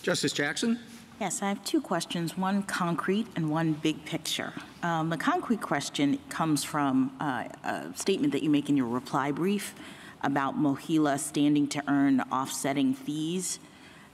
Justice Jackson? Yes, I have two questions, one concrete and one big picture. The concrete question comes from a statement that you make in your reply brief about MOHELA standing to earn offsetting fees.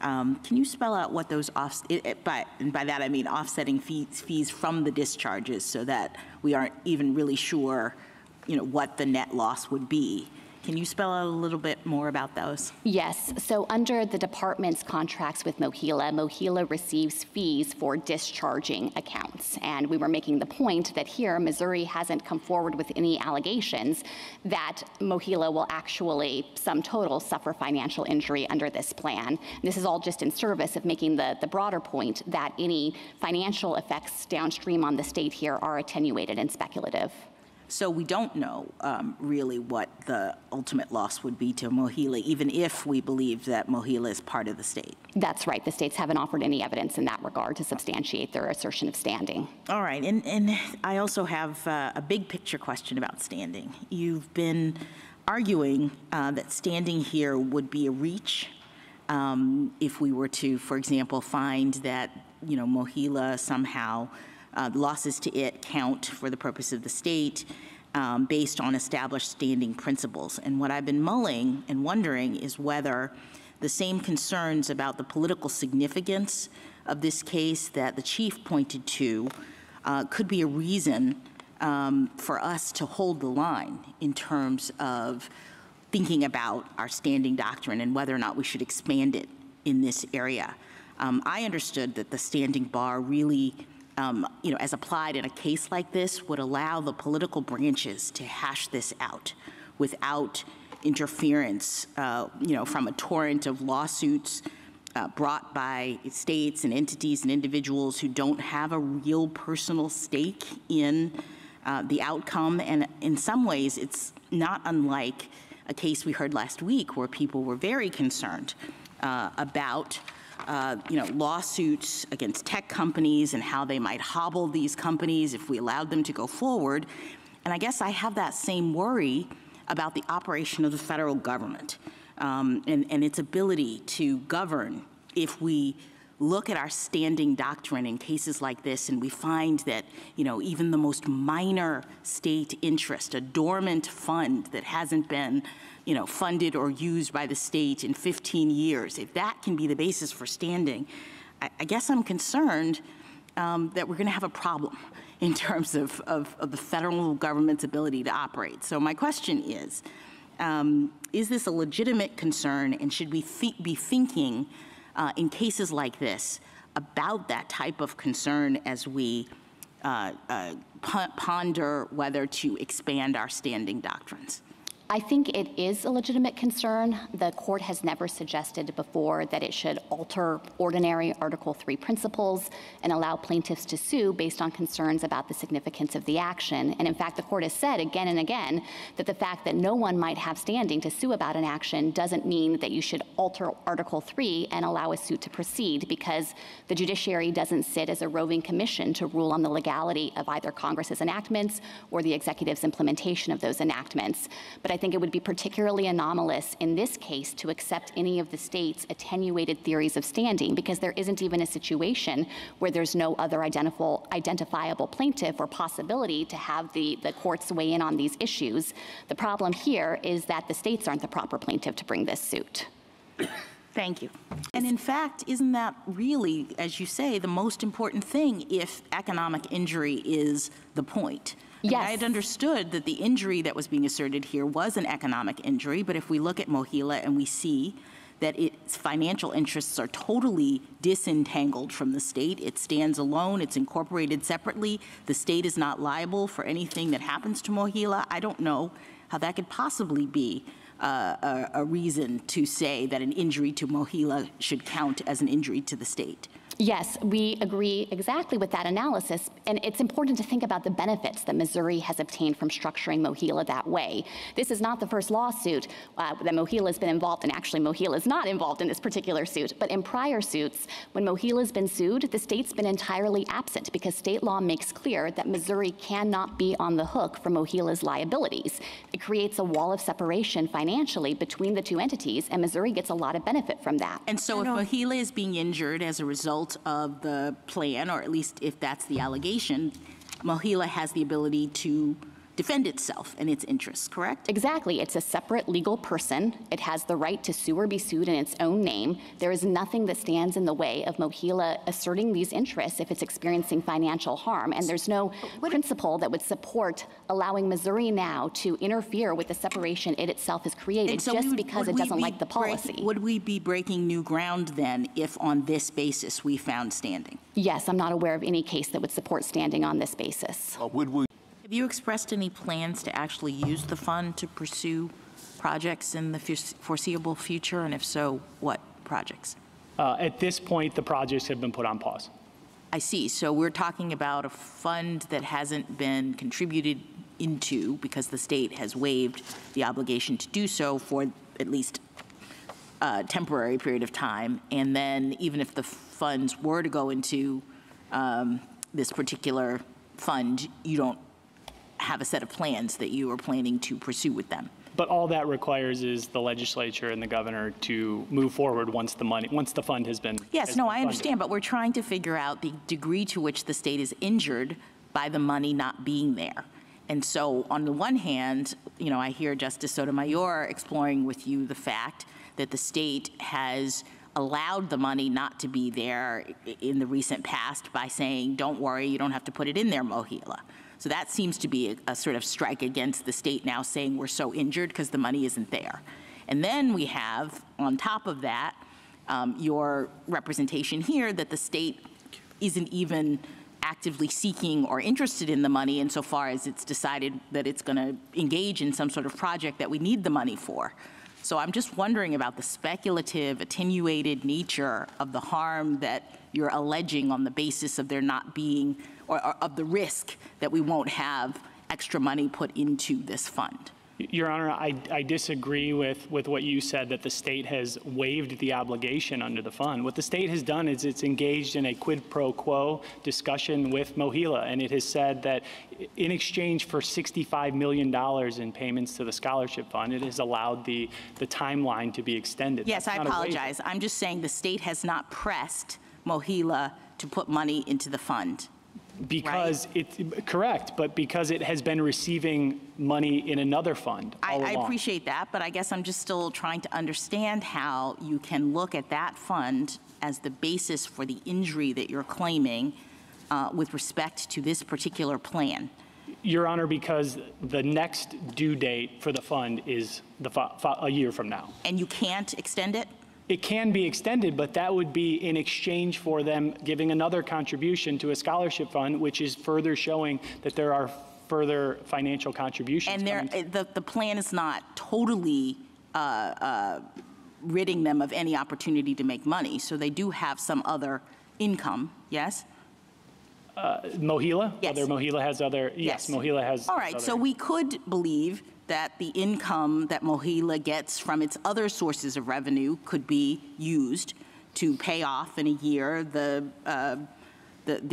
Can you spell out what those and by that I mean offsetting fees from the discharges so that we aren't even really sure, what the net loss would be? Can you spell out a little bit more about those? Yes. So under the department's contracts with MOHELA, MOHELA receives fees for discharging accounts. And we were making the point that here, Missouri hasn't come forward with any allegations that MOHELA will actually, sum total, suffer financial injury under this plan. This is all just in service of making the broader point that any financial effects downstream on the state here are attenuated and speculative. So we don't know really what the ultimate loss would be to MOHELA, even if we believe that MOHELA is part of the state. That's right. The states haven't offered any evidence in that regard to substantiate their assertion of standing. All right. And I also have a big picture question about standing. You've been arguing that standing here would be a reach if we were to, for example, find that, MOHELA somehow losses to it count for the purpose of the state based on established standing principles. And what I've been mulling and wondering is whether the same concerns about the political significance of this case that the chief pointed to could be a reason for us to hold the line in terms of thinking about our standing doctrine and whether or not we should expand it in this area. I understood that the standing bar really as applied in a case like this, would allow the political branches to hash this out without interference, from a torrent of lawsuits brought by states and entities and individuals who don't have a real personal stake in the outcome. And in some ways, it's not unlike a case we heard last week where people were very concerned about lawsuits against tech companies and how they might hobble these companies if we allowed them to go forward. And I guess I have that same worry about the operation of the federal government and its ability to govern if we look at our standing doctrine in cases like this and we find that, even the most minor state interest, a dormant fund that hasn't been funded or used by the state in 15 years, if that can be the basis for standing, I guess I'm concerned that we're going to have a problem in terms of the federal government's ability to operate. So my question is this a legitimate concern, and should we be thinking in cases like this about that type of concern as we ponder whether to expand our standing doctrines? I think it is a legitimate concern. The court has never suggested before that it should alter ordinary Article III principles and allow plaintiffs to sue based on concerns about the significance of the action. And in fact, the court has said again and again that the fact that no one might have standing to sue about an action doesn't mean that you should alter Article III and allow a suit to proceed, because the judiciary doesn't sit as a roving commission to rule on the legality of either Congress's enactments or the executive's implementation of those enactments. But I think it would be particularly anomalous in this case to accept any of the state's attenuated theories of standing, because there isn't even a situation where there's no other identifiable plaintiff or possibility to have the courts weigh in on these issues. The problem here is that the states aren't the proper plaintiff to bring this suit. Thank you. And in fact, isn't that really, as you say, the most important thing if economic injury is the point? Yes. I had understood that the injury that was being asserted here was an economic injury, but if we look at MOHELA and we see that its financial interests are totally disentangled from the state, it stands alone, it's incorporated separately, the state is not liable for anything that happens to MOHELA, I don't know how that could possibly be a reason to say that an injury to MOHELA should count as an injury to the state. Yes, we agree exactly with that analysis, and it's important to think about the benefits that Missouri has obtained from structuring MOHELA that way. This is not the first lawsuit that MOHELA has been involved in. Actually, MOHELA is not involved in this particular suit, but in prior suits, when MOHELA has been sued, the state's been entirely absent because state law makes clear that Missouri cannot be on the hook for MOHELA's liabilities. It creates a wall of separation financially financially between the two entities, and Missouri gets a lot of benefit from that. And so if Mohila is being injured as a result of the plan, or at least if that's the allegation, Mohila has the ability to defend itself and its interests, correct? Exactly. It's a separate legal person. It has the right to sue or be sued in its own name. There is nothing that stands in the way of Mohila asserting these interests if it's experiencing financial harm. And there's no principle that would support allowing Missouri now to interfere with the separation it itself has created just because it doesn't like the policy. Would we be breaking new ground then if on this basis we found standing? Yes, I'm not aware of any case that would support standing on this basis. Have you expressed any plans to actually use the fund to pursue projects in the foreseeable future? And if so, what projects? At this point, the projects have been put on pause. I see. So we're talking about a fund that hasn't been contributed into because the state has waived the obligation to do so for at least a temporary period of time. And then even if the funds were to go into this particular fund, you don't have a set of plans that you are planning to pursue with them. But all that requires is the legislature and the governor to move forward once the fund has been Yes, no, I understand, but we're trying to figure out the degree to which the state is injured by the money not being there. And so on the one hand, you know, I hear Justice Sotomayor exploring with you the fact that the state has allowed the money not to be there in the recent past by saying, don't worry, you don't have to put it in there, Mohila. So that seems to be a sort of strike against the state now saying we're so injured because the money isn't there. And then we have, on top of that, your representation here that the state isn't even actively seeking or interested in the money insofar as it's decided that it's going to engage in some sort of project that we need the money for. So I'm just wondering about the speculative, attenuated nature of the harm that you're alleging on the basis of there not being, or of the risk that we won't have extra money put into this fund. Your Honor, I disagree with what you said, that the state has waived the obligation under the fund. What the state has done is it's engaged in a quid pro quo discussion with Mohila, and it has said that in exchange for $65 million in payments to the scholarship fund, it has allowed the timeline to be extended. Yes, I apologize. I'm just saying the state has not pressed Mohila to put money into the fund. Because it's correct, but because it has been receiving money in another fund all along. I appreciate that, but I guess I'm just still trying to understand how you can look at that fund as the basis for the injury that you're claiming with respect to this particular plan. Your Honor, because the next due date for the fund is a year from now. And you can't extend it? It can be extended, but that would be in exchange for them giving another contribution to a scholarship fund, which is further showing that there are further financial contributions. And the plan is not totally ridding them of any opportunity to make money, so they do have some other income, yes? Mohila? Yes. Whether Mohila has other, yes, Mohila has. All right, so we could believe that the income that Mohila gets from its other sources of revenue could be used to pay off in a year the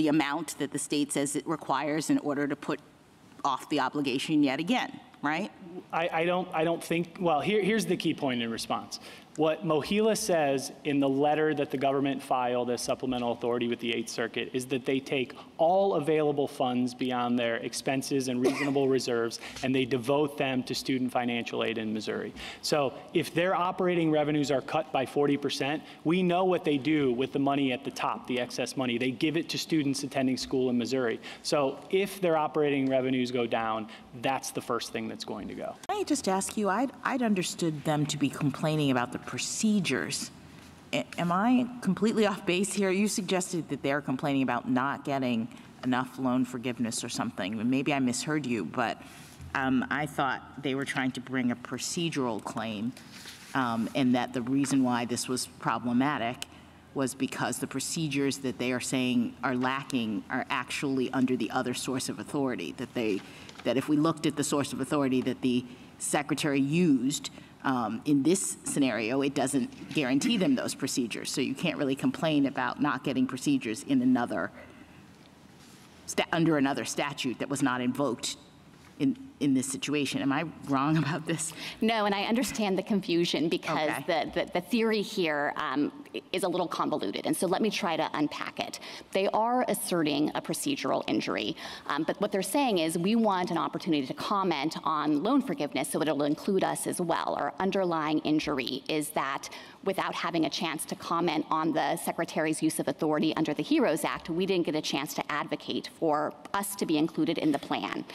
amount that the state says it requires in order to put off the obligation yet again, right? I don't think, well, here's the key point in response. What Mohila says in the letter that the government filed as supplemental authority with the 8th Circuit is that they take all available funds beyond their expenses and reasonable reserves, and they devote them to student financial aid in Missouri. So if their operating revenues are cut by 40%, we know what they do with the money at the top, the excess money. They give it to students attending school in Missouri. So if their operating revenues go down, that's the first thing that's going to go. Can I just ask you, I'd understood them to be complaining about the procedures. Am I completely off base here? You suggested that they're complaining about not getting enough loan forgiveness or something. Maybe I misheard you, but I thought they were trying to bring a procedural claim, and that the reason why this was problematic was because the procedures that they are saying are lacking are actually under the other source of authority, that if we looked at the source of authority that the secretary used, in this scenario, it doesn't guarantee them those procedures. So you can't really complain about not getting procedures in under another statute that was not invoked in this situation. Am I wrong about this? No, and I understand the confusion because Okay. the theory here is a little convoluted, and so let me try to unpack it. They are asserting a procedural injury, but what they're saying is we want an opportunity to comment on loan forgiveness, so it'll include us as well. Our underlying injury is that without having a chance to comment on the Secretary's use of authority under the HEROES Act, we didn't get a chance to advocate for us to be included in the plan.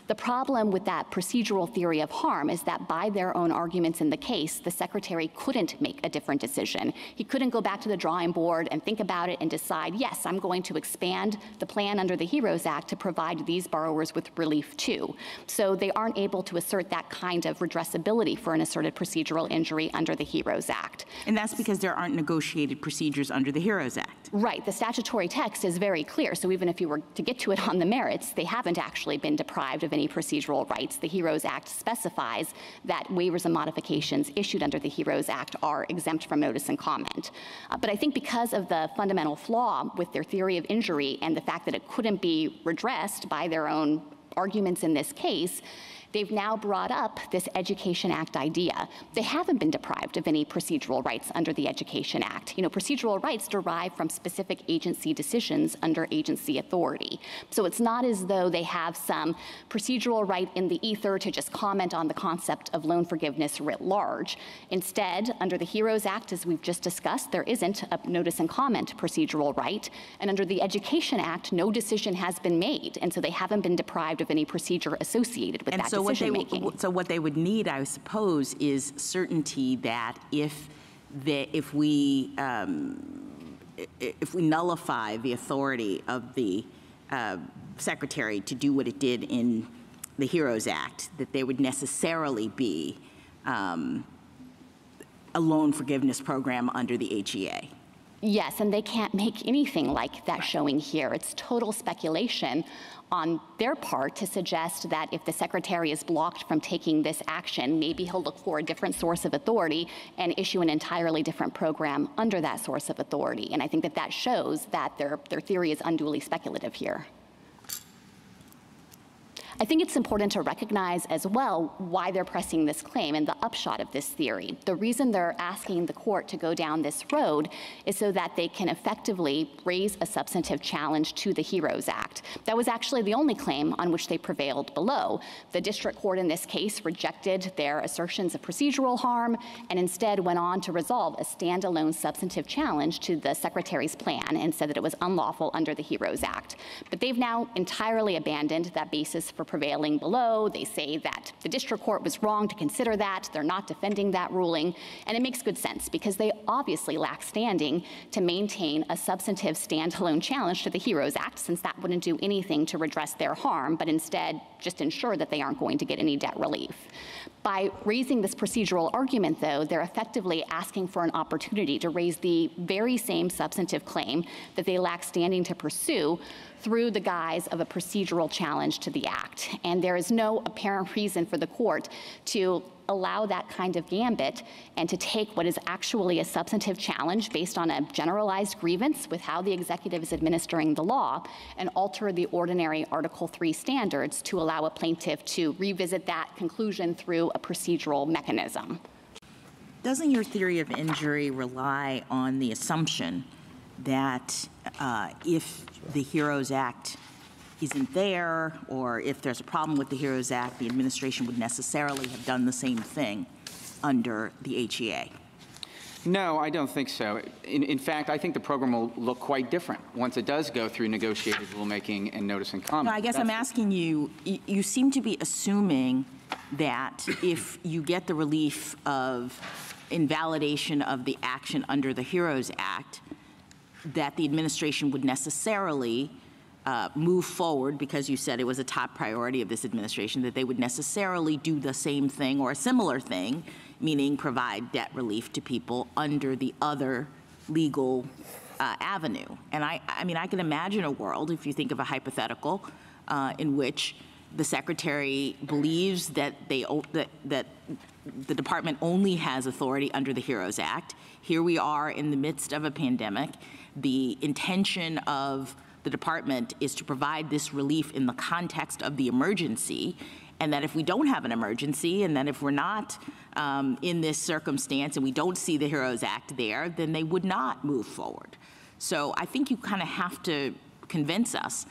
The problem with that procedural theory of harm is that by their own arguments in the case, the Secretary couldn't make a different decision. He couldn't go back to the drawing board and think about it and decide, yes, I'm going to expand the plan under the HEROES Act to provide these borrowers with relief too. So they aren't able to assert that kind of redressability for an asserted procedural injury under the HEROES Act. And that's because there aren't negotiated procedures under the HEROES Act. Right, the statutory text is very clear. So even if you were to get to it on the merits, they haven't actually been deprived of any procedural rights. The HEROES Act specifies that waivers and modifications issued under the HEROES Act are exempt from notice and comment. But I think because of the fundamental flaw with their theory of injury and the fact that it couldn't be redressed by their own arguments in this case, they've now brought up this Education Act idea. They haven't been deprived of any procedural rights under the Education Act. You know, procedural rights derive from specific agency decisions under agency authority. So it's not as though they have some procedural right in the ether to just comment on the concept of loan forgiveness writ large. Instead, under the HEROES Act, as we've just discussed, there isn't a notice and comment procedural right. And under the Education Act, no decision has been made. And so they haven't been deprived of any procedure associated with that decision making. So what they would need, I suppose, is certainty that if we nullify the authority of the Secretary to do what it did in the HEROES Act, that there would necessarily be a loan forgiveness program under the HEA. Yes, and they can't make anything like that showing here. It's total speculation on their part to suggest that if the Secretary is blocked from taking this action, maybe he'll look for a different source of authority and issue an entirely different program under that source of authority. And I think that that shows that their theory is unduly speculative here. I think it's important to recognize as well why they're pressing this claim and the upshot of this theory. The reason they're asking the court to go down this road is so that they can effectively raise a substantive challenge to the HEROES Act. That was actually the only claim on which they prevailed below. The district court in this case rejected their assertions of procedural harm and instead went on to resolve a standalone substantive challenge to the Secretary's plan and said that it was unlawful under the HEROES Act. But they've now entirely abandoned that basis for prevailing below. They say that the district court was wrong to consider that. They're not defending that ruling. And it makes good sense because they obviously lack standing to maintain a substantive standalone challenge to the HEROES Act, since that wouldn't do anything to redress their harm, but instead just ensure that they aren't going to get any debt relief. By raising this procedural argument, though, they're effectively asking for an opportunity to raise the very same substantive claim that they lack standing to pursue through the guise of a procedural challenge to the Act. And there is no apparent reason for the court to allow that kind of gambit and to take what is actually a substantive challenge based on a generalized grievance with how the executive is administering the law and alter the ordinary Article 3 standards to allow a plaintiff to revisit that conclusion through a procedural mechanism. Doesn't your theory of injury rely on the assumption that if the HEROES Act isn't there, or if there's a problem with the HEROES Act, the administration would necessarily have done the same thing under the HEA? No, I don't think so. In fact, I think the program will look quite different once it does go through negotiated rulemaking and notice and comment. No, I guess I'm asking you, you seem to be assuming that if you get the relief of invalidation of the action under the HEROES Act, that the administration would necessarily move forward, because you said it was a top priority of this administration, that they would necessarily do the same thing or a similar thing, meaning provide debt relief to people under the other legal avenue. And I mean, I can imagine a world, if you think of a hypothetical, in which the Secretary believes that that the department only has authority under the HEROES Act. Here we are in the midst of a pandemic. The intention of the department is to provide this relief in the context of the emergency, and that if we don't have an emergency, and that if we're not in this circumstance and we don't see the HEROES Act there, then they would not move forward. So I think you kind of have to convince us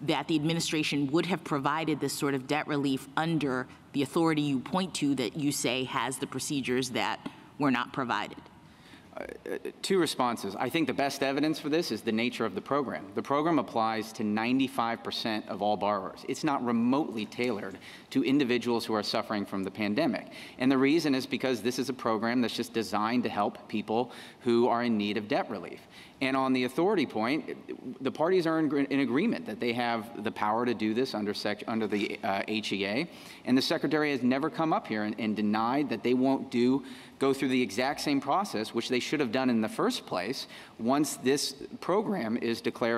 that the administration would have provided this sort of debt relief under the authority you point to that you say has the procedures that were not provided. Two responses. I think the best evidence for this is the nature of the program. The program applies to 95% of all borrowers. It's not remotely tailored to individuals who are suffering from the pandemic. And the reason is because this is a program that's just designed to help people who are in need of debt relief. And on the authority point, the parties are in agreement that they have the power to do this under the HEA. And the Secretary has never come up here and denied that they won't go through the exact same process, which they should have done in the first place, once this program is declared